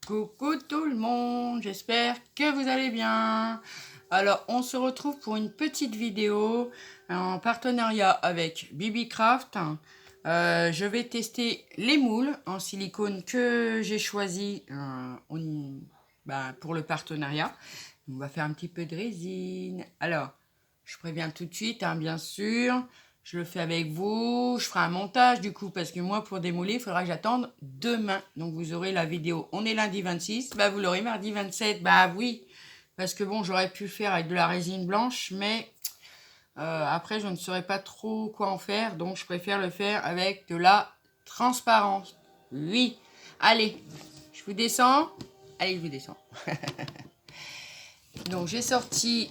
Coucou tout le monde, j'espère que vous allez bien. Alors, on se retrouve pour une petite vidéo en partenariat avec BBcraft. Je vais tester les moules en silicone que j'ai choisi pour le partenariat. On va faire un petit peu de résine. Alors, je préviens tout de suite, bien sûr. Je le fais avec vous. Je ferai un montage du coup parce que moi pour démouler, il faudra que j'attende demain. Donc vous aurez la vidéo. On est lundi 26. Vous l'aurez mardi 27. Oui. Parce que bon, j'aurais pu le faire avec de la résine blanche. Mais après, je ne saurais pas trop quoi en faire. Donc je préfère le faire avec de la transparence. Oui. Allez, je vous descends. Allez, je vous descends. Donc j'ai sorti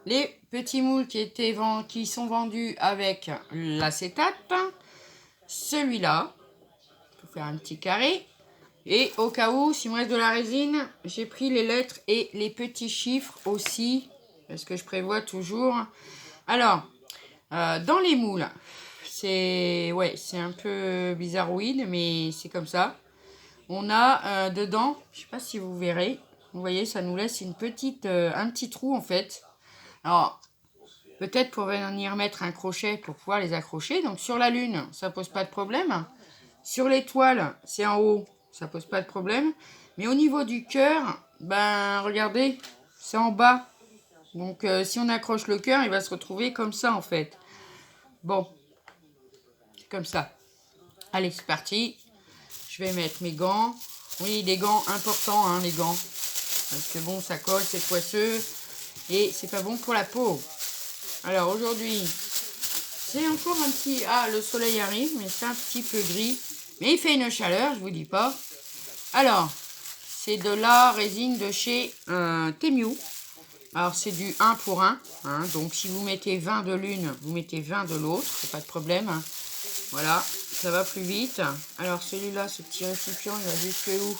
les petits moules qui sont vendus avec l'acétate. Celui-là, pour faire un petit carré. Et au cas où, s'il me reste de la résine, j'ai pris les lettres et les petits chiffres aussi. Parce que je prévois toujours. Alors, dans les moules, c'est un peu bizarroïde, mais c'est comme ça. On a dedans, je ne sais pas si vous verrez, vous voyez, ça nous laisse un petit trou en fait. Alors, peut-être pour venir mettre un crochet pour pouvoir les accrocher. Donc sur la lune, ça pose pas de problème. Sur l'étoile, c'est en haut, ça pose pas de problème. Mais au niveau du cœur, regardez, c'est en bas. Donc si on accroche le cœur, il va se retrouver comme ça en fait. Bon, c'est comme ça. Allez, c'est parti. Je vais mettre mes gants. Oui, des gants importants, hein, les gants. Parce que bon, ça colle, c'est poisseux. Et c'est pas bon pour la peau. Alors aujourd'hui, c'est encore un petit... Ah, le soleil arrive, mais c'est un petit peu gris. Mais il fait une chaleur, je vous dis pas. Alors, c'est de la résine de chez Temiu. Alors, c'est du 1 pour 1. Hein, donc, si vous mettez 20 de l'une, vous mettez 20 de l'autre. C'est pas de problème. Hein. Voilà, ça va plus vite. Alors, celui-là, ce petit récipient, il va jusque où?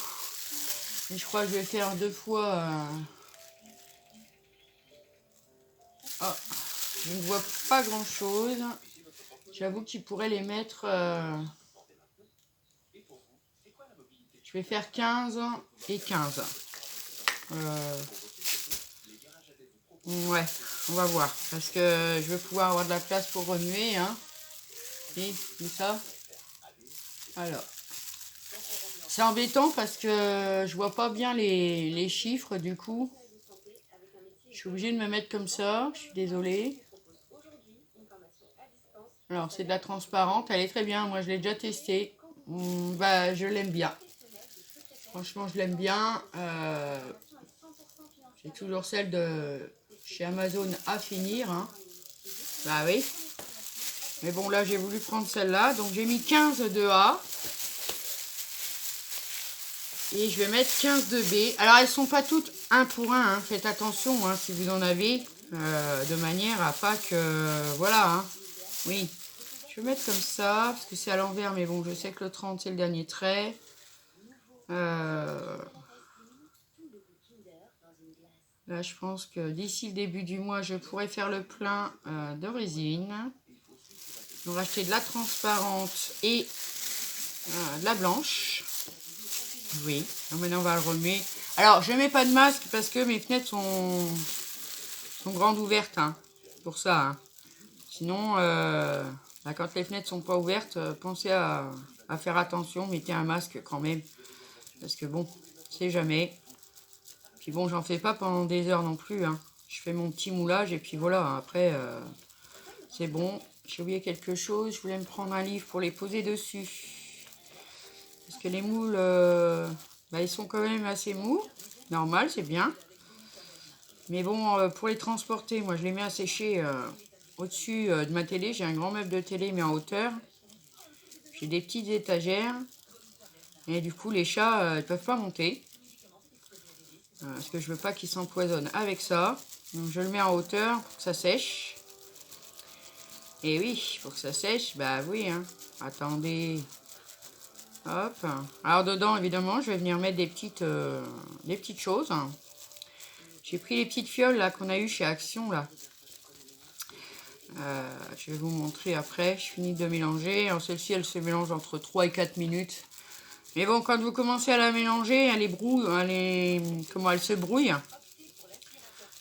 Et je crois que je vais faire 2 fois... Oh, je ne vois pas grand-chose. J'avoue qu'il pourrait les mettre... Je vais faire 15 et 15. Ouais, on va voir. Parce que je veux pouvoir avoir de la place pour remuer. Hein. Et tout ça. Alors. C'est embêtant parce que je vois pas bien les chiffres du coup. Je suis obligée de me mettre comme ça. Je suis désolée. Alors, c'est de la transparente. Elle est très bien. Moi, je l'ai déjà testée. Je l'aime bien. Franchement, je l'aime bien. J'ai toujours celle de chez Amazon à finir. Hein. Bah oui. Mais bon, là, j'ai voulu prendre celle-là. Donc, j'ai mis 15 de A. Et je vais mettre 15 de B. Alors, elles sont pas toutes 1 pour 1. Hein. Faites attention hein, si vous en avez. De manière à pas que... Voilà. Hein. Oui. Je vais mettre comme ça. Parce que c'est à l'envers. Mais bon, je sais que le 30, c'est le dernier trait. Là, je pense que d'ici le début du mois, je pourrai faire le plein de résine. Donc, acheter de la transparente et de la blanche. Oui. Donc, maintenant, on va le remuer. Alors, je ne mets pas de masque parce que mes fenêtres sont grandes ouvertes. Hein, pour ça. Hein. Sinon, quand les fenêtres sont pas ouvertes, pensez à faire attention. Mettez un masque quand même. Parce que bon, c'est jamais. Puis bon, j'en fais pas pendant des heures non plus. Hein. Je fais mon petit moulage et puis voilà. Après, c'est bon. J'ai oublié quelque chose. Je voulais me prendre un livre pour les poser dessus. Parce que les moules, ils sont quand même assez mous. Normal, c'est bien. Mais bon, pour les transporter, moi je les mets à sécher au-dessus de ma télé. J'ai un grand meuble de télé mais en hauteur. J'ai des petites étagères. Et du coup, les chats, ils peuvent pas monter. Parce que je veux pas qu'ils s'empoisonnent avec ça. Donc je le mets en hauteur pour que ça sèche. Et oui, pour que ça sèche, oui. Hein. Attendez. Hop. Alors dedans, évidemment, je vais venir mettre des petites choses. J'ai pris les petites fioles là qu'on a eues chez Action là. Je vais vous montrer après. Je finis de mélanger. Alors celle-ci, elle se mélange entre 3 et 4 minutes. Mais bon, quand vous commencez à la mélanger, comment elle se brouille.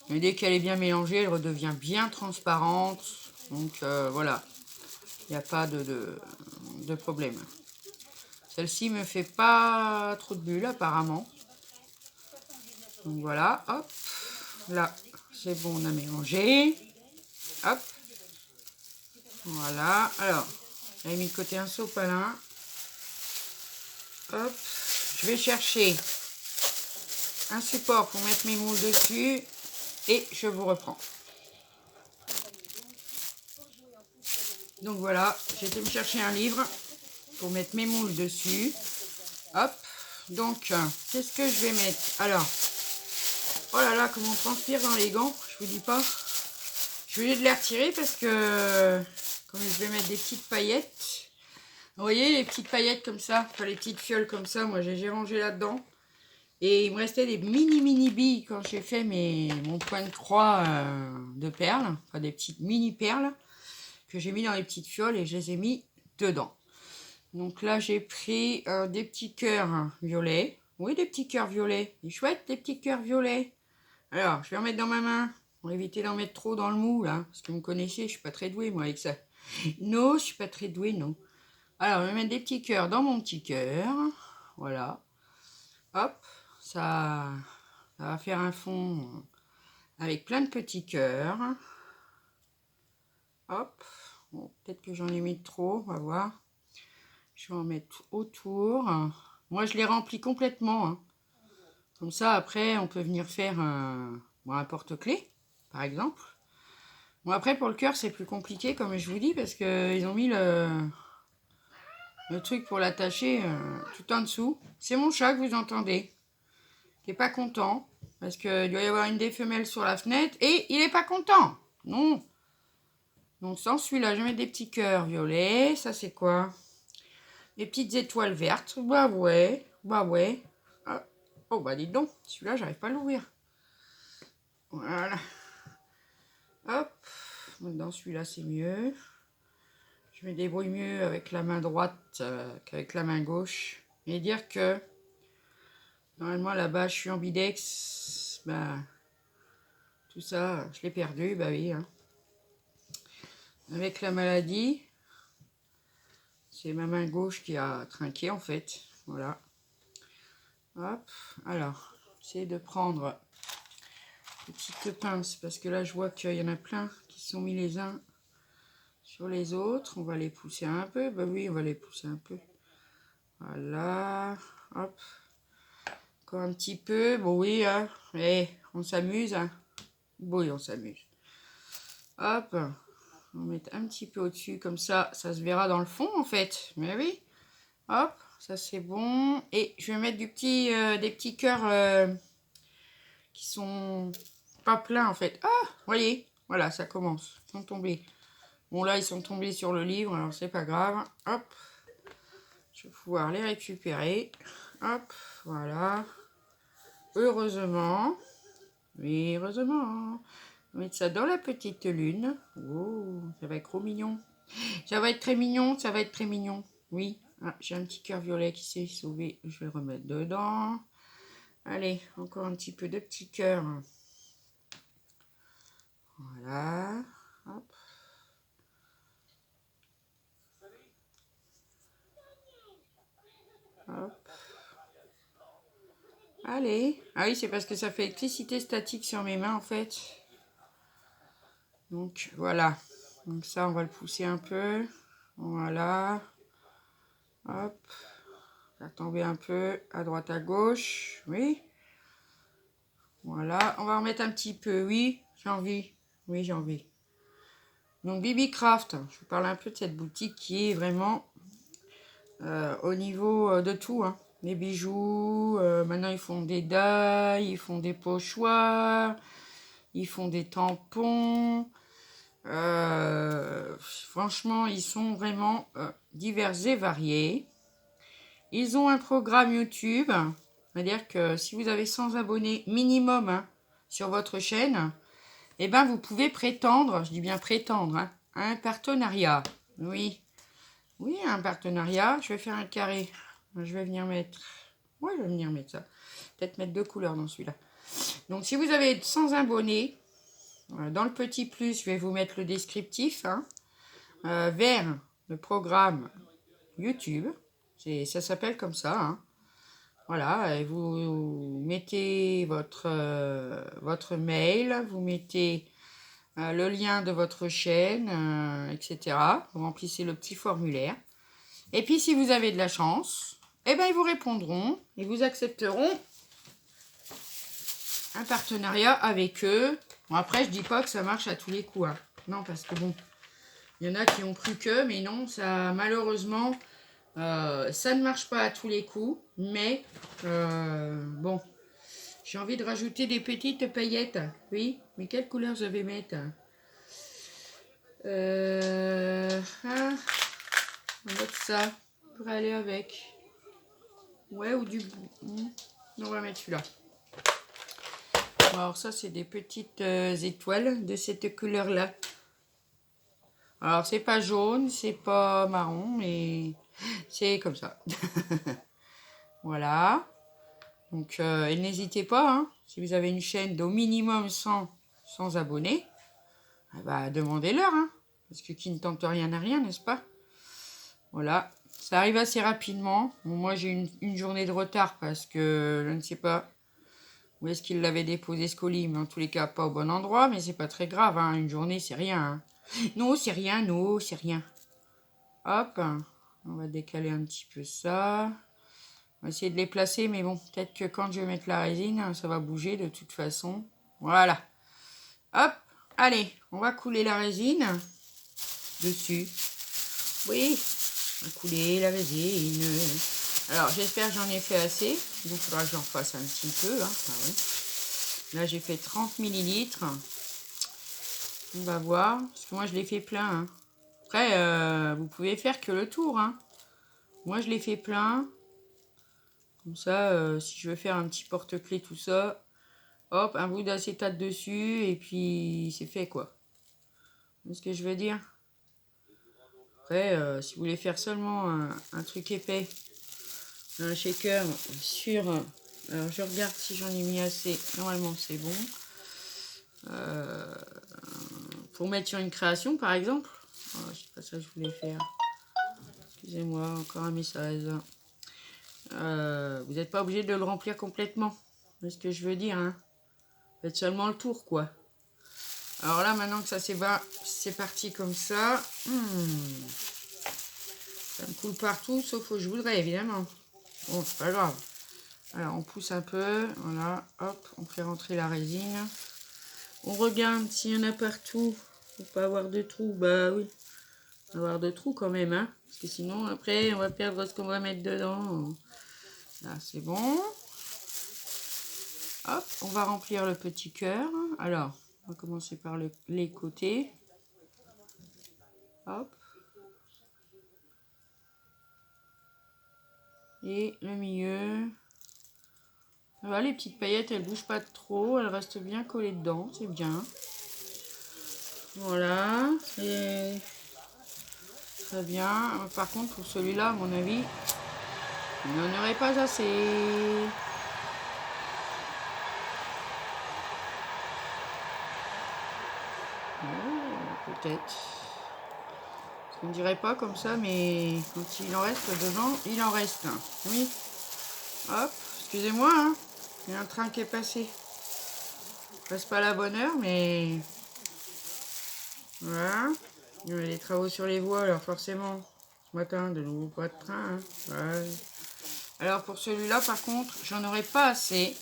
Et dès qu'elle est bien mélangée, elle redevient bien transparente. Donc voilà, il n'y a pas de problème. Celle-ci me fait pas trop de bulles apparemment. Donc voilà, hop. Là, c'est bon, on a mélangé. Hop. Voilà. Alors, j'avais mis de côté un sopalin. Hop. Je vais chercher un support pour mettre mes moules dessus. Et je vous reprends. Donc voilà, j'ai été me chercher un livre pour mettre mes moules dessus. Hop. Donc, qu'est-ce que je vais mettre? Alors, oh là là, comment on transpire dans les gants, je vous dis pas. Je vais les retirer parce que, comme je vais mettre des petites paillettes. Vous voyez, les petites paillettes comme ça, enfin les petites fioles comme ça, moi j'ai rangé là-dedans. Et il me restait des mini billes quand j'ai fait mon point de croix de perles, enfin des petites mini perles que j'ai mis dans les petites fioles et je les ai mis dedans. Donc là j'ai pris des petits cœurs violets. Oui, des petits cœurs violets. Ils sont chouettes, des petits cœurs violets. Alors, je vais en mettre dans ma main pour éviter d'en mettre trop dans le mou là, parce que vous me connaissez, je suis pas très douée moi avec ça. Non, je suis pas très douée, non. Alors, je vais mettre des petits cœurs dans mon petit cœur. Voilà. Hop. Ça va faire un fond avec plein de petits cœurs. Hop. Bon, peut-être que j'en ai mis trop, on va voir. Je vais en mettre autour. Moi, je les remplis complètement. Hein. Comme ça, après, on peut venir faire un porte-clés, par exemple. Bon, après, pour le cœur, c'est plus compliqué, comme je vous dis, parce qu'ils ont mis le truc pour l'attacher tout en dessous. C'est mon chat que vous entendez, qui n'est pas content, parce qu'il doit y avoir une des femelles sur la fenêtre, et il n'est pas content. Non. Donc, sans celui-là, je vais mettre des petits cœurs violets. Ça, c'est quoi? Des petites étoiles vertes. Bah ouais, bah ouais. Ah. Oh, bah dites donc, celui-là, j'arrive pas à l'ouvrir. Voilà. Hop. Dans celui-là, c'est mieux. Je me débrouille mieux avec la main droite qu'avec la main gauche. Et dire que normalement là-bas je suis ambidex, bah, tout ça je l'ai perdu, bah oui. Hein. Avec la maladie, c'est ma main gauche qui a trinqué en fait. Voilà. Hop. Alors, j'essaie de prendre des petites pinces parce que là je vois qu'il y en a plein qui sont mis les uns sur les autres. On va les pousser un peu. Bah oui, on va les pousser un peu. Voilà. Hop. Encore un petit peu. Bon oui, hein. Et on s'amuse. Hein. Bon, oui, on s'amuse. Hop. On va mettre un petit peu au-dessus. Comme ça, ça se verra dans le fond en fait. Mais oui. Hop. Ça c'est bon. Et je vais mettre des petits cœurs qui sont pas pleins en fait. Ah, voyez. Voilà, ça commence. Ils sont tombés. Bon là, ils sont tombés sur le livre. Alors c'est pas grave. Hop. Je vais pouvoir les récupérer. Hop. Voilà. Heureusement. Oui, heureusement. On va mettre ça dans la petite lune. Oh, ça va être trop mignon. Ça va être très mignon, ça va être très mignon. Oui, ah, j'ai un petit cœur violet qui s'est sauvé. Je vais le remettre dedans. Allez, encore un petit peu de petit cœur. Voilà. Hop. Hop. Allez. Ah oui, c'est parce que ça fait électricité statique sur mes mains en fait. Donc voilà. Donc ça, on va le pousser un peu. Voilà. Hop. Ça va tomber un peu à droite à gauche. Oui. Voilà. On va en mettre un petit peu. Oui, j'ai envie. Oui, j'ai envie. Donc Bibi Craft. Je vous parle un peu de cette boutique qui est vraiment au niveau de tout. Hein. Les bijoux. Maintenant, ils font des dailles. Ils font des pochoirs. Ils font des tampons. Franchement, ils sont vraiment divers et variés. Ils ont un programme YouTube. C'est-à-dire que si vous avez 100 abonnés minimum hein, sur votre chaîne, eh ben vous pouvez prétendre, je dis bien prétendre, hein, à un partenariat. Oui, oui, un partenariat. Je vais faire un carré Je vais venir mettre... Ouais, je vais venir mettre ça. Peut-être mettre 2 couleurs dans celui-là. Donc, si vous avez 100 abonnés, dans le petit plus, je vais vous mettre le descriptif, hein, vers le programme YouTube. Ça s'appelle comme ça, hein. Voilà, et vous mettez votre mail, vous mettez le lien de votre chaîne, etc. Vous remplissez le petit formulaire. Et puis, si vous avez de la chance, eh ben, ils vous répondront, ils vous accepteront un partenariat avec eux. Bon, après, je dis pas que ça marche à tous les coups, hein. Non, parce que bon, il y en a qui ont cru que, mais non, ça, malheureusement, ça ne marche pas à tous les coups. Mais, bon, j'ai envie de rajouter des petites paillettes. Oui, mais quelle couleur je vais mettre? Ah, on va mettre ça pour aller avec. Ouais, ou du... On va mettre celui-là. Alors ça, c'est des petites étoiles de cette couleur-là. Alors, c'est pas jaune, c'est pas marron, mais c'est comme ça. Voilà. Donc, et n'hésitez pas, hein, si vous avez une chaîne d'au minimum 100 abonnés, bah, demandez-leur, hein, parce que qui ne tente rien n'a rien, n'est-ce pas? Voilà. Ça arrive assez rapidement. Bon, moi, j'ai une journée de retard parce que je ne sais pas où est-ce qu'il l'avait déposé ce colis, mais en tous les cas, pas au bon endroit, mais c'est pas très grave, hein. Une journée, c'est rien, hein. Non, c'est rien, non, c'est rien. Hop, on va décaler un petit peu ça. On va essayer de les placer, mais bon, peut-être que quand je vais mettre la résine, ça va bouger de toute façon. Voilà. Hop, allez, on va couler la résine dessus. Oui, on va couler la résine. Alors, j'espère que j'en ai fait assez. Donc, il faudra que j'en fasse un petit peu, hein. Ah ouais. Là, j'ai fait 30 millilitres. On va voir. Parce que moi, je l'ai fait plein, hein. Après, vous pouvez faire que le tour, hein. Moi, je l'ai fait plein. Comme ça, si je veux faire un petit porte-clés, tout ça, hop, un bout d'acétate dessus, et puis c'est fait, quoi. C'est ce que je veux dire. Après, si vous voulez faire seulement un truc épais, un shaker sur... alors, je regarde si j'en ai mis assez. Normalement, c'est bon. Pour mettre sur une création, par exemple. Oh, c'est pas ça que je voulais faire. Excusez-moi, encore un message. Vous n'êtes pas obligé de le remplir complètement. C'est ce que je veux dire, hein. Faites seulement le tour, quoi. Alors là, maintenant que ça c'est parti comme ça. Ça me coule partout, sauf où je voudrais, évidemment. Bon, c'est pas grave. Alors, on pousse un peu. Voilà, hop, on fait rentrer la résine. On regarde s'il y en a partout. Pour pas avoir de trous. Bah oui, avoir de trous quand même, hein. Parce que sinon, après, on va perdre ce qu'on va mettre dedans. Là, c'est bon. Hop, on va remplir le petit cœur. Alors, on va commencer par les côtés. Hop. Et le milieu. Voilà, les petites paillettes, elles bougent pas trop. Elles restent bien collées dedans. C'est bien. Voilà. Et très bien. Par contre, pour celui-là, à mon avis, il n'en aurait pas assez. Oh, peut-être. On ne dirait pas comme ça, mais quand il en reste dedans, il en reste. Oui. Hop, excusez-moi, hein. Il y a un train qui est passé. Je passe pas à la bonne heure, mais... Voilà. Il y a des travaux sur les voies, alors forcément, ce matin, de nouveau pas de train, hein. Voilà. Alors pour celui-là, par contre, j'en aurai pas assez.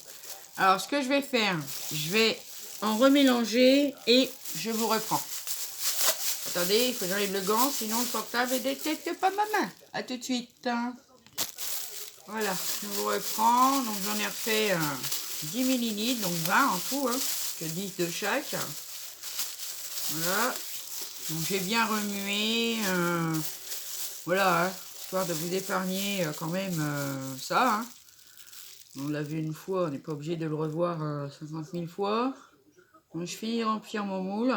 Alors ce que je vais faire, je vais en remélanger et je vous reprends. Attendez, il faut que j'enlève le gant, sinon le portable ne détecte pas ma main. A tout de suite. Voilà, je vous reprends. Donc j'en ai refait 10 millilitres, donc 20 en tout, hein, que 10 de chaque. Voilà. Donc j'ai bien remué. Voilà, hein, histoire de vous épargner quand même ça. Hein. On l'a vu une fois, on n'est pas obligé de le revoir 50 000 fois. Donc je finis de remplir mon moule.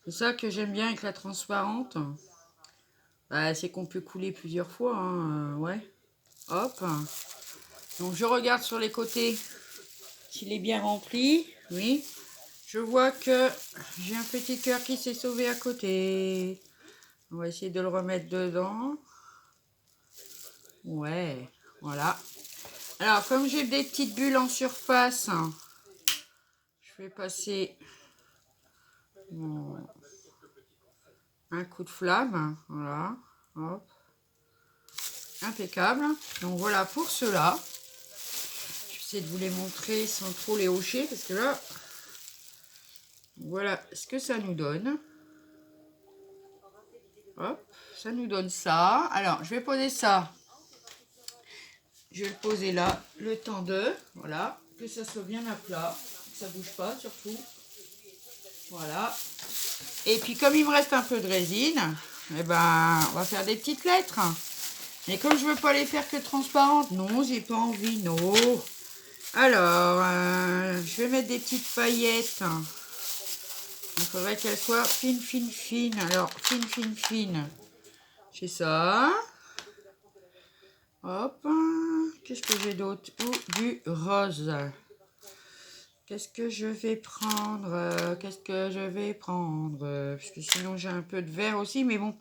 C'est ça que j'aime bien avec la transparente. Bah, c'est qu'on peut couler plusieurs fois, hein, ouais. Hop. Donc je regarde sur les côtés s'il est bien rempli. Oui. Je vois que j'ai un petit cœur qui s'est sauvé à côté. On va essayer de le remettre dedans. Ouais, voilà. Alors, comme j'ai des petites bulles en surface, je vais passer un coup de flamme. Voilà, hop. Impeccable. Donc voilà pour cela. J'essaie de vous les montrer sans trop les hocher, parce que là, voilà ce que ça nous donne. Hop, ça nous donne ça. Alors, je vais poser ça. Je vais le poser là, le temps de, voilà, que ça soit bien à plat, que ça bouge pas surtout. Voilà. Et puis comme il me reste un peu de résine, eh ben, on va faire des petites lettres. Mais comme je veux pas les faire que transparentes, non, j'ai pas envie, non. Alors, je vais mettre des petites paillettes. Il faudrait qu'elles soient fines, fines, fines. Alors, fines, fines, fines. C'est ça. Hop. Qu'est-ce que j'ai d'autre? Du rose. Qu'est-ce que je vais prendre? Qu'est-ce que je vais prendre? Parce que sinon j'ai un peu de vert aussi, mais bon,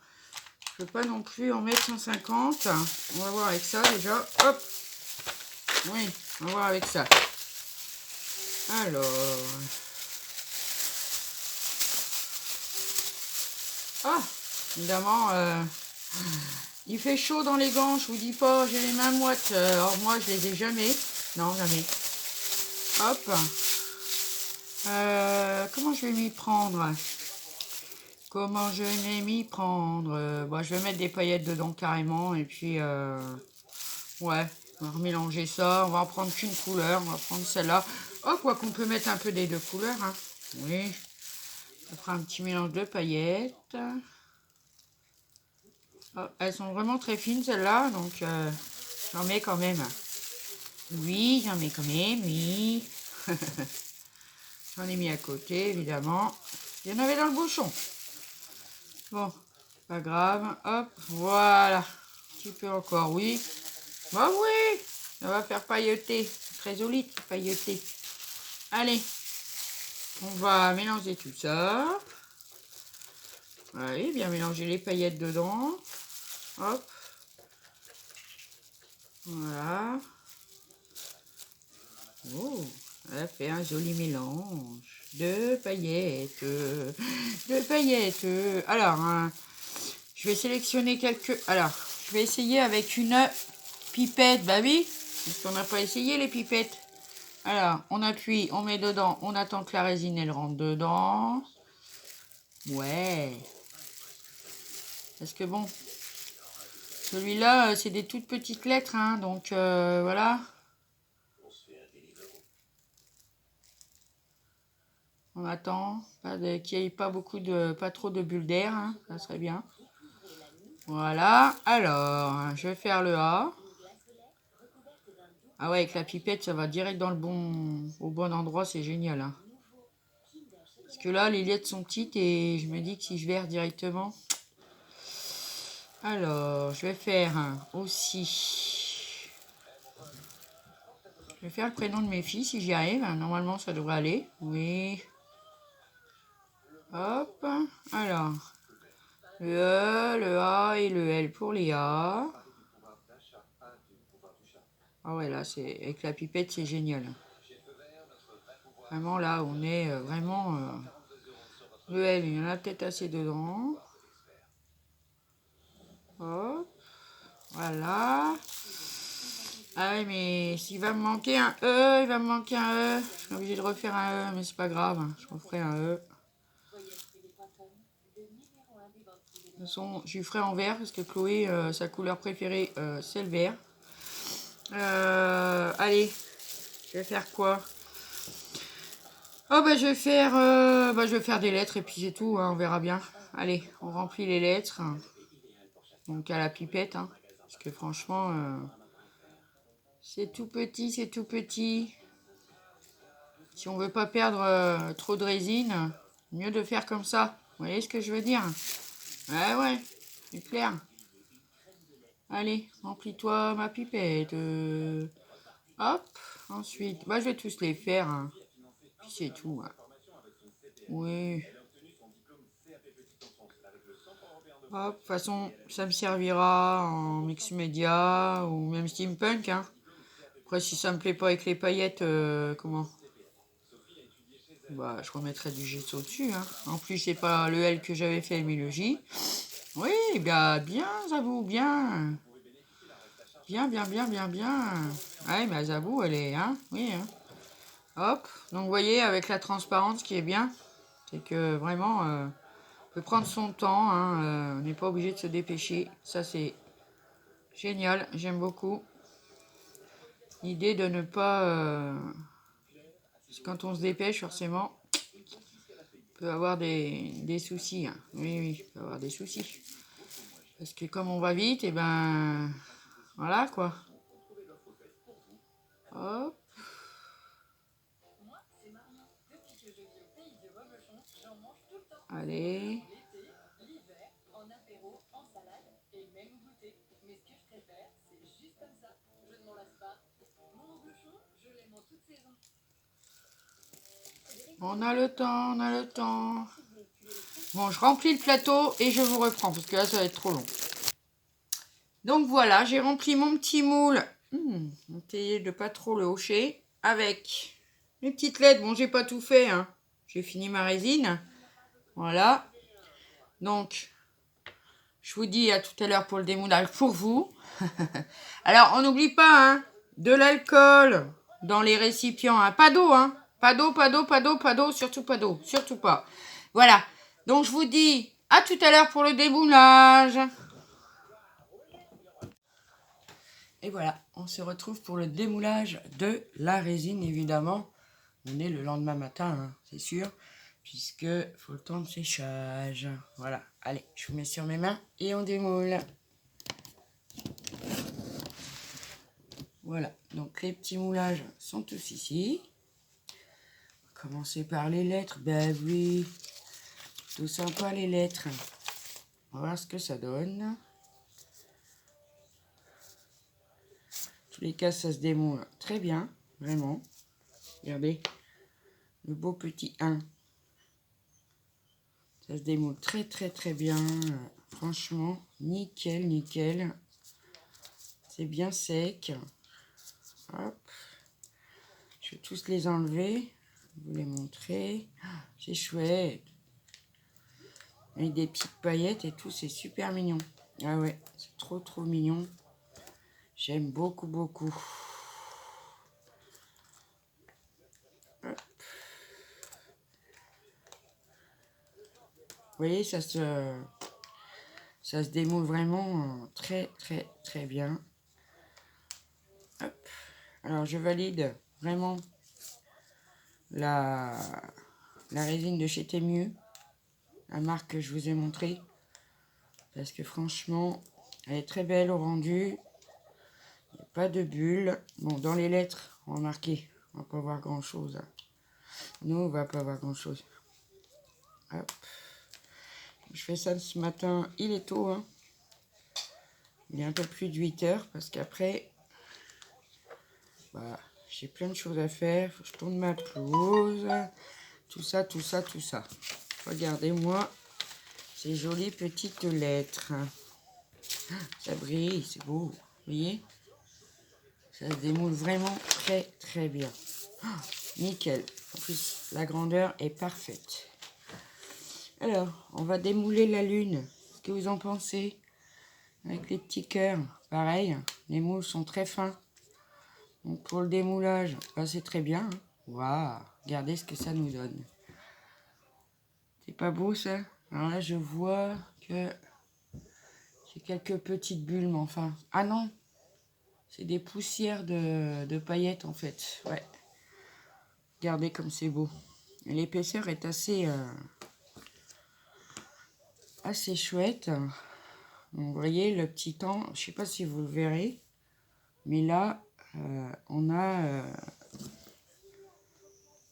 je ne peux pas non plus en mettre 150. On va voir avec ça déjà. Hop! Oui, on va voir avec ça. Alors. Ah! Évidemment, il fait chaud dans les gants, je vous dis pas, j'ai les mains moites. Alors moi, je les ai jamais. Non, jamais. Hop! Comment je vais m'y prendre? Comment je vais m'y prendre? Bon, je vais mettre des paillettes dedans carrément. Et puis, ouais, on va remélanger ça. On va en prendre qu'une couleur. On va prendre celle-là. Oh, quoi qu'on peut mettre un peu des deux couleurs. Hein. Oui. Ça fera un petit mélange de paillettes. Oh, elles sont vraiment très fines, celles-là. Donc, j'en mets quand même. Oui, j'en mets quand même. Oui. J'en ai mis à côté, évidemment. Il y en avait dans le bouchon. Bon, pas grave. Hop, voilà. Un petit peu encore, oui. Bah oui, ça va faire pailleter. C'est très joli, pailleter. Allez, on va mélanger tout ça. Allez, bien mélanger les paillettes dedans. Hop. Voilà. Oh, ça fait un joli mélange de paillettes. De paillettes. Alors, je vais sélectionner quelques... Alors, je vais essayer avec une pipette. Bah oui, parce qu'on n'a pas essayé les pipettes. Alors, on appuie, on met dedans, on attend que la résine, elle rentre dedans. Ouais. Parce que bon, celui-là, c'est des toutes petites lettres, hein, donc voilà. On attend qu'il n'y ait pas pas trop de bulles d'air, hein, ça serait bien. Voilà, alors, je vais faire le A. Ah ouais, avec la pipette, ça va direct dans au bon endroit, c'est génial. Hein. Parce que là, les lettres sont petites et je me dis que si je verre directement... Alors, je vais faire aussi... Je vais faire le prénom de mes filles si j'y arrive. Normalement, ça devrait aller. Oui. Hop. Alors, le E, le A et le L pour les A. Ah ouais, là, c'est avec la pipette, c'est génial. Vraiment, là, on est vraiment... le L, il y en a peut-être assez dedans. Hop. Voilà. Ah oui, mais s'il va me manquer un E, il va me manquer un E. Je suis obligée de refaire un E, mais c'est pas grave. Je referai un E. De toute façon, je lui ferai en vert parce que Chloé, sa couleur préférée, c'est le vert. Allez, je vais faire quoi? Oh bah je vais faire des lettres et puis c'est tout, hein, on verra bien. Allez, on remplit les lettres. Donc à la pipette, hein, parce que franchement, c'est tout petit, c'est tout petit. Si on veut pas perdre trop de résine, mieux de faire comme ça. Vous voyez ce que je veux dire? Ouais, c'est clair. Allez, remplis-toi ma pipette. Hop, ensuite, bah, je vais tous les faire. Hein. Puis c'est tout. Hein. Oui. Hop, de toute façon, ça me servira en mix média ou même steampunk. Hein. Après, si ça me plaît pas avec les paillettes, comment? Bah, je remettrai du gesso dessus. Hein. En plus, c'est pas le L que j'avais fait, mais le J. Oui, bah, bien, Zabou, bien. Bien, bien, bien, bien, bien. Ouais, mais Zabou, elle est, hein, oui, hein. Hop, donc vous voyez, avec la transparence, ce qui est bien, c'est que vraiment, on peut prendre son temps, hein, on n'est pas obligé de se dépêcher. Ça, c'est génial, j'aime beaucoup. L'idée de ne pas... quand on se dépêche, forcément, on peut avoir des soucis. Hein. Oui, oui, on peut avoir des soucis. Parce que comme on va vite, et ben... Voilà, quoi. Hop. Allez. On a le temps, on a le temps. Bon, je remplis le plateau et je vous reprends parce que là, ça va être trop long. Donc voilà, j'ai rempli mon petit moule. Essayez de pas trop le hocher. Avec les petites LED. Bon, j'ai pas tout fait. Hein. J'ai fini ma résine. Voilà. Donc, je vous dis à tout à l'heure pour le démoulage pour vous. Alors, on n'oublie pas, hein, de l'alcool dans les récipients. Hein. Pas d'eau, hein. Pas d'eau, pas d'eau, pas d'eau, pas d'eau. Surtout pas d'eau. Surtout pas. Voilà. Donc, je vous dis à tout à l'heure pour le démoulage. Et voilà, on se retrouve pour le démoulage de la résine, évidemment. On est le lendemain matin, hein, c'est sûr, puisque faut le temps de séchage. Voilà, allez, je vous mets sur mes mains et on démoule. Voilà, donc les petits moulages sont tous ici. On va commencer par les lettres. Ben oui, tout sympa les lettres. On va voir ce que ça donne. Tous les cas, ça se démoule très bien, vraiment. Regardez, le beau petit 1. Ça se démoule très très très bien. Franchement, nickel, nickel. C'est bien sec. Hop. Je vais tous les enlever. Vous les montrer. C'est chouette. Avec des petites paillettes et tout, c'est super mignon. Ah ouais, c'est trop trop mignon. J'aime beaucoup beaucoup. Hop. Vous voyez, ça se démoule vraiment très très très bien. Hop. Alors je valide vraiment la résine de chez Temu, la marque que je vous ai montré, parce que franchement elle est très belle au rendu. Il n'y a pas de bulles. Bon, dans les lettres on va marquer, on va pas voir grand chose. Nous on va pas voir grand chose. Hop. Je fais ça ce matin, il est tôt, hein. Il est un peu plus de 8 heures parce qu'après, bah, j'ai plein de choses à faire. Faut que je tourne ma pelouse, tout ça, tout ça, tout ça. Regardez-moi ces jolies petites lettres. Ça brille, c'est beau. Vous voyez? Ça se démoule vraiment très très bien. Nickel. En plus, la grandeur est parfaite. Alors, on va démouler la lune. Qu'est-ce que vous en pensez? Avec les petits cœurs, pareil, les moules sont très fins. Donc pour le démoulage, bah, c'est très bien. Hein. Waouh, regardez ce que ça nous donne. C'est pas beau ça? Alors là, je vois que j'ai quelques petites bulles, mais enfin... Ah non, c'est des poussières de paillettes en fait. Ouais. Regardez comme c'est beau. L'épaisseur est assez chouette. Donc, vous voyez le petit temps, je sais pas si vous le verrez, mais là on a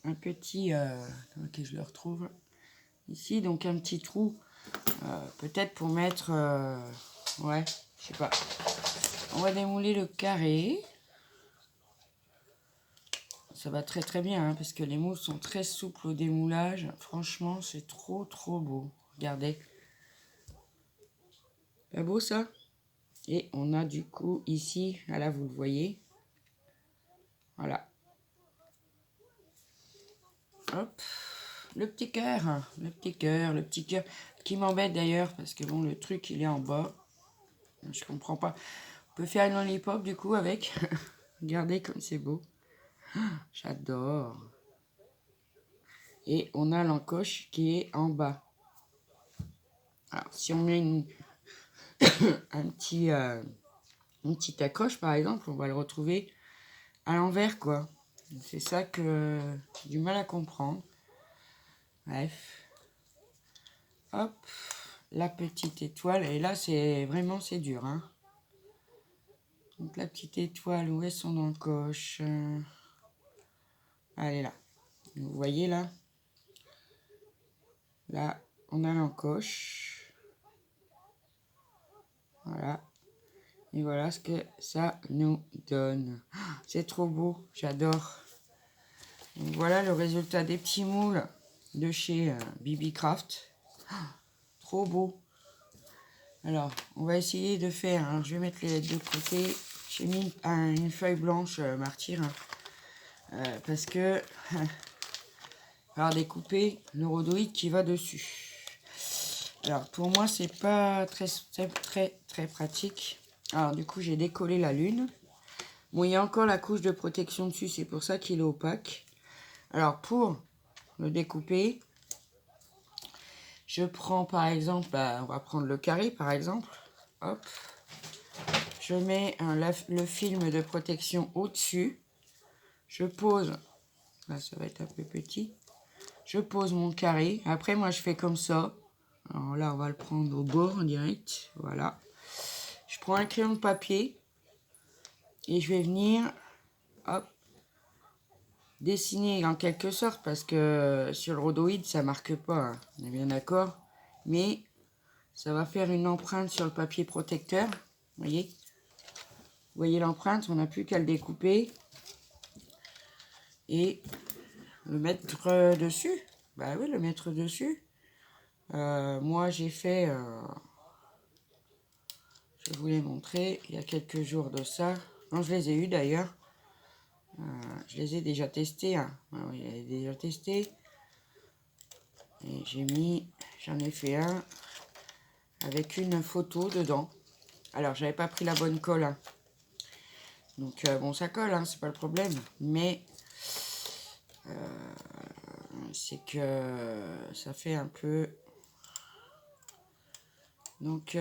un petit, ok, je le retrouve ici, donc un petit trou, peut-être pour mettre, ouais, je sais pas, on va démouler le carré. Ça va très très bien, hein, parce que les moules sont très souples au démoulage. Franchement, c'est trop trop beau. Regardez. Pas beau ça? Et on a du coup ici, là vous le voyez. Voilà. Hop. Le petit cœur, le petit cœur qui m'embête d'ailleurs parce que bon, le truc il est en bas. Je comprends pas. On peut faire une lollipop du coup avec. Regardez comme c'est beau. J'adore. Et on a l'encoche qui est en bas. Alors si on met une petite accroche par exemple, on va le retrouver à l'envers quoi. C'est ça que j'ai du mal à comprendre. Bref. Hop, la petite étoile. Et là c'est vraiment c'est dur. Hein. Donc la petite étoile, où est son encoche? Elle est là. Vous voyez là? Là, on a l'encoche. Voilà. Et voilà ce que ça nous donne. C'est trop beau, j'adore. Voilà le résultat des petits moules de chez BB Craft. Trop beau. Alors, on va essayer de faire. Alors, je vais mettre les deux côtés. J'ai mis une feuille blanche martyr. Parce que alors découper le rhodoïde qui va dessus. Alors pour moi c'est pas très pratique. Alors du coup j'ai décollé la lune. Bon, il y a encore la couche de protection dessus, c'est pour ça qu'il est opaque. Alors pour le découper, je prends par exemple, on va prendre le carré par exemple. Hop. Je mets le film de protection au-dessus. Je pose, là ça va être un peu petit. Je pose mon carré. Après moi je fais comme ça. Alors là on va le prendre au bord en direct. Voilà. Je prends un crayon de papier. Et je vais venir, hop, dessiner en quelque sorte, parce que sur le rhodoïde, ça marque pas, hein, on est bien d'accord. Mais ça va faire une empreinte sur le papier protecteur, vous voyez l'empreinte, on n'a plus qu'à le découper et le mettre dessus. Bah oui, le mettre dessus. Moi, j'ai fait, je vous l'ai montré il y a quelques jours de ça. Non, je les ai eus d'ailleurs. Je les ai déjà testés. Hein. Oui, je les ai déjà testés. Et j'en ai fait un avec une photo dedans. Alors, j'avais pas pris la bonne colle. Hein. Donc, bon, ça colle, hein, c'est pas le problème. Mais, c'est que ça fait un peu... Donc,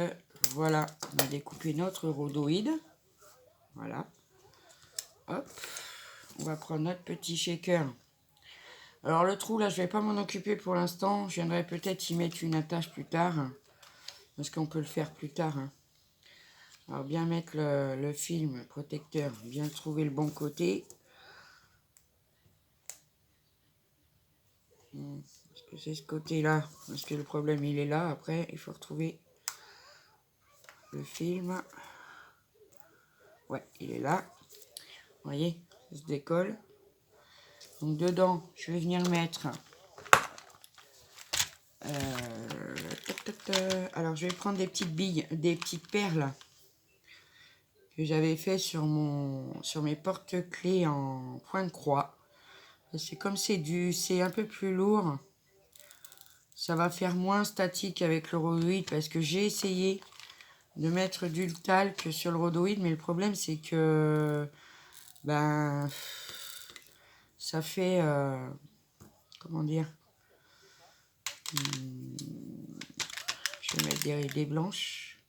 voilà. On a découpé notre rhodoïde. Voilà. Hop. On va prendre notre petit shaker. Alors, le trou, là, je vais pas m'en occuper pour l'instant. Je viendrai peut-être y mettre une attache plus tard. Parce qu'on peut le faire plus tard. Hein. Alors bien mettre le film protecteur, bien trouver le bon côté. Est-ce que c'est ce côté-là? Parce que le problème il est là. Après il faut retrouver le film. Ouais, il est là. Vous voyez, ça se décolle. Donc dedans, je vais venir mettre... alors je vais prendre des petites billes, des petites perles que j'avais fait sur mes porte-clés en point de croix. C'est comme c'est un peu plus lourd. Ça va faire moins statique avec le rhodoïde parce que j'ai essayé de mettre du talc sur le rhodoïde, mais le problème c'est que ben ça fait comment dire, je vais mettre des dés blanches,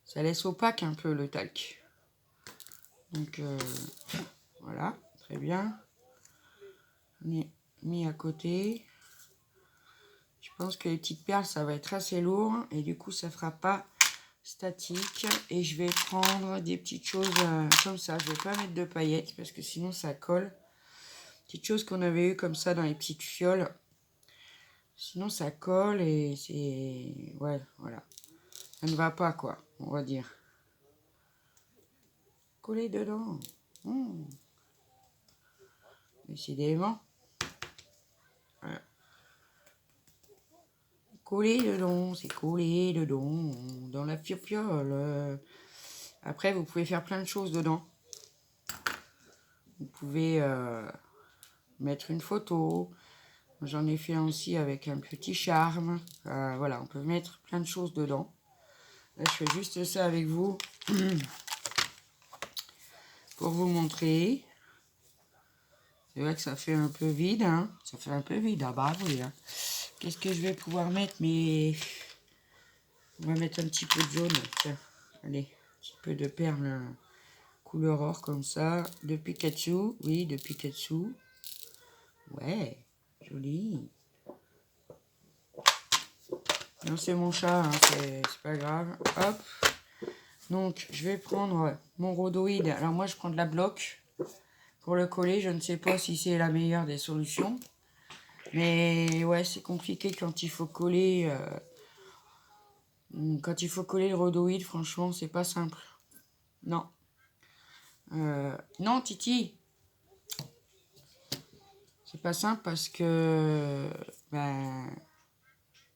ça laisse opaque un peu le talc. Donc voilà, très bien. On est mis à côté. Je pense que les petites perles ça va être assez lourd et du coup ça fera pas statique. Et je vais prendre des petites choses comme ça. Je vais pas mettre de paillettes parce que sinon ça colle. Petites choses qu'on avait eu comme ça dans les petites fioles. Sinon ça colle et c'est... Ouais, voilà. Ça ne va pas quoi, on va dire. coller dedans. Décidément. Voilà. Coller dedans, c'est coller dedans, dans la fiole. Après, vous pouvez faire plein de choses dedans. Vous pouvez mettre une photo. J'en ai fait un aussi avec un petit charme. Voilà, on peut mettre plein de choses dedans. Là, je fais juste ça avec vous pour vous montrer. C'est vrai que ça fait un peu vide, hein. Ça fait un peu vide, bah oui. Hein. Qu'est-ce que je vais pouvoir mettre? Mais on va mettre un petit peu de jaune. Tiens, allez, un petit peu de perles couleur or comme ça. De Pikachu, oui, de Pikachu. Ouais, joli. Non, c'est mon chat, hein, c'est pas grave. Hop. Donc, je vais prendre mon rhodoïde. Alors, moi, je prends de la bloc pour le coller. Je ne sais pas si c'est la meilleure des solutions. Mais ouais, c'est compliqué quand il faut coller. Quand il faut coller le rhodoïde, franchement, c'est pas simple. Non. Non, Titi. C'est pas simple parce que... Ben...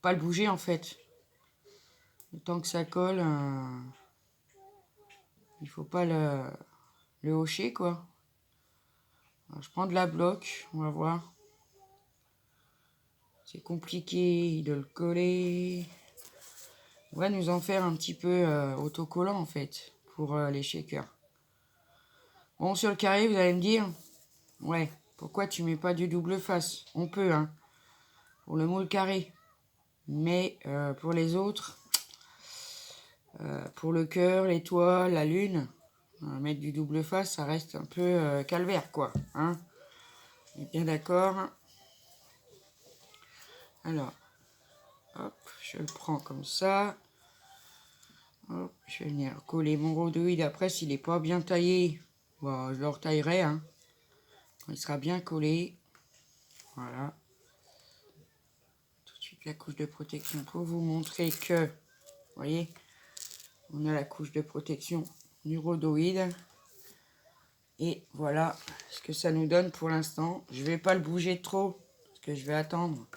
Pas le bouger, en fait. Le temps que ça colle... il faut pas le hocher, quoi. Alors, je prends de la bloc, on va voir. C'est compliqué de le coller. On va nous en faire un petit peu autocollant, en fait, pour les shakers. Bon, sur le carré, vous allez me dire, ouais, pourquoi tu mets pas du double face? On peut, hein, pour le moule carré. Mais pour les autres, pour le cœur, l'étoile, la lune, mettre du double face, ça reste un peu calvaire, quoi. Hein, on est bien d'accord. Alors, hop, je le prends comme ça. Hop, je vais venir coller mon rhodoïde. Après, s'il n'est pas bien taillé, bon, je le retaillerai. Hein, quand il sera bien collé. Voilà. Tout de suite la couche de protection pour vous montrer que, vous voyez, on a la couche de protection du rhodoïde. Et voilà ce que ça nous donne pour l'instant. Je vais pas le bouger trop, parce que je vais attendre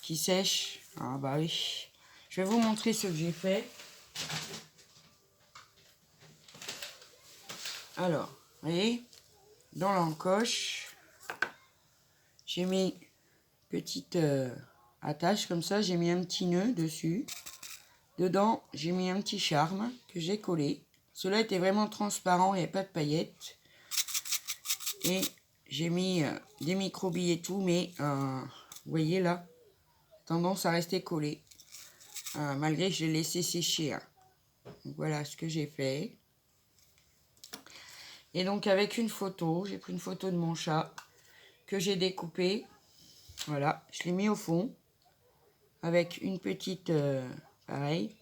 qu'il sèche. Ah bah oui. Je vais vous montrer ce que j'ai fait. Alors, vous voyez, dans l'encoche, j'ai mis petite attache comme ça. J'ai mis un petit nœud dessus. Dedans, j'ai mis un petit charme que j'ai collé. Cela était vraiment transparent, il n'y avait pas de paillettes. Et j'ai mis des microbilles et tout, mais vous voyez là, tendance à rester collé. Malgré que je l'ai laissé sécher. Hein. Donc, voilà ce que j'ai fait. Et donc avec une photo, j'ai pris une photo de mon chat que j'ai découpé. Voilà, je l'ai mis au fond. Avec une petite, pareil,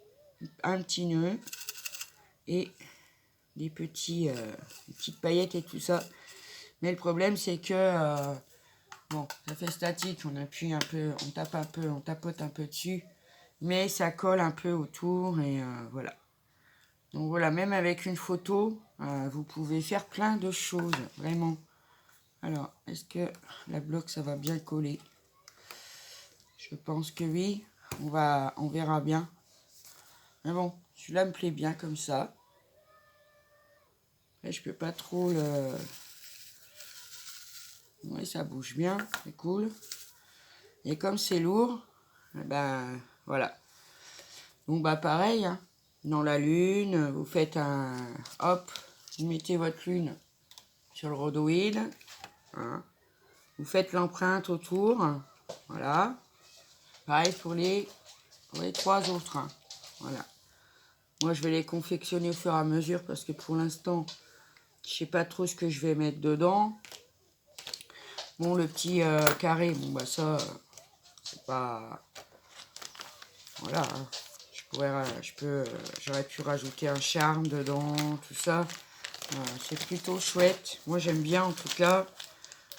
un petit nœud. Et des petites paillettes et tout ça. Mais le problème c'est que bon, ça fait statique, on appuie un peu, on tape un peu, on tapote un peu dessus, mais ça colle un peu autour et voilà. Donc voilà, même avec une photo, vous pouvez faire plein de choses, vraiment. Alors, est-ce que la bloc ça va bien coller? Je pense que oui, on verra bien. Mais bon, celui-là me plaît bien comme ça. Là, je peux pas trop le... Oui, ça bouge bien, c'est cool. Et comme c'est lourd, ben voilà. Donc bah pareil, hein, dans la lune, vous faites un... Hop, vous mettez votre lune sur le rhodoïde. Hein, vous faites l'empreinte autour. Voilà. Pareil pour les trois autres. Hein, voilà. Moi, je vais les confectionner au fur et à mesure parce que pour l'instant, je sais pas trop ce que je vais mettre dedans. Bon, le petit carré, bon bah ça, c'est pas... Voilà, hein. J'aurais pu rajouter un charme dedans, tout ça. C'est plutôt chouette. Moi, j'aime bien en tout cas.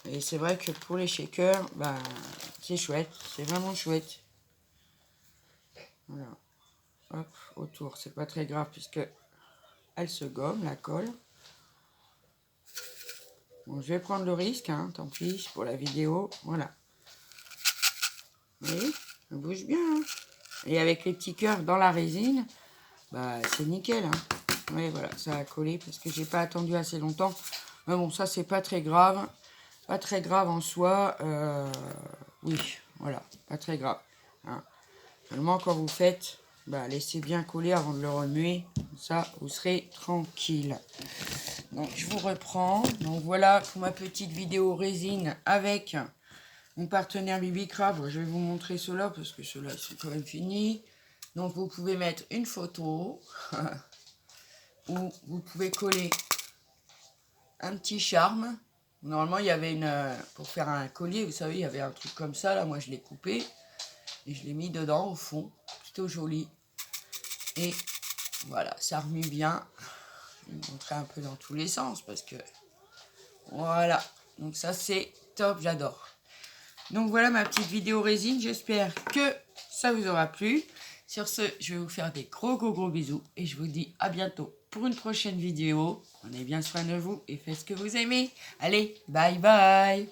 Et c'est vrai que pour les shakers, bah, c'est chouette. C'est vraiment chouette. Voilà. Hop, autour. C'est pas très grave puisque elle se gomme, la colle. Bon, je vais prendre le risque, hein, tant pis, pour la vidéo. Voilà. Vous voyez, ça bouge bien. Hein. Et avec les petits cœurs dans la résine, bah c'est nickel. Hein. Oui, voilà, ça a collé parce que j'ai pas attendu assez longtemps. Mais bon, ça, c'est pas très grave. Pas très grave en soi. Oui, voilà, pas très grave. Hein. Seulement, quand vous faites, bah, laissez bien coller avant de le remuer. Ça, vous serez tranquille. Donc, je vous reprends. Donc, voilà pour ma petite vidéo résine avec mon partenaire BB Craft. Je vais vous montrer ceux-là parce que ceux-là, ils sont quand même finis. Donc, vous pouvez mettre une photo ou vous pouvez coller un petit charme. Normalement, il y avait pour faire un collier, vous savez, il y avait un truc comme ça. Là, moi, je l'ai coupé et je l'ai mis dedans au fond. Plutôt joli. Et voilà, ça remue bien. Je vais vous montrer un peu dans tous les sens parce que voilà. Donc ça, c'est top, j'adore. Donc voilà ma petite vidéo résine. J'espère que ça vous aura plu. Sur ce, je vais vous faire des gros bisous et je vous dis à bientôt pour une prochaine vidéo. Prenez bien soin de vous et faites ce que vous aimez. Allez, bye bye.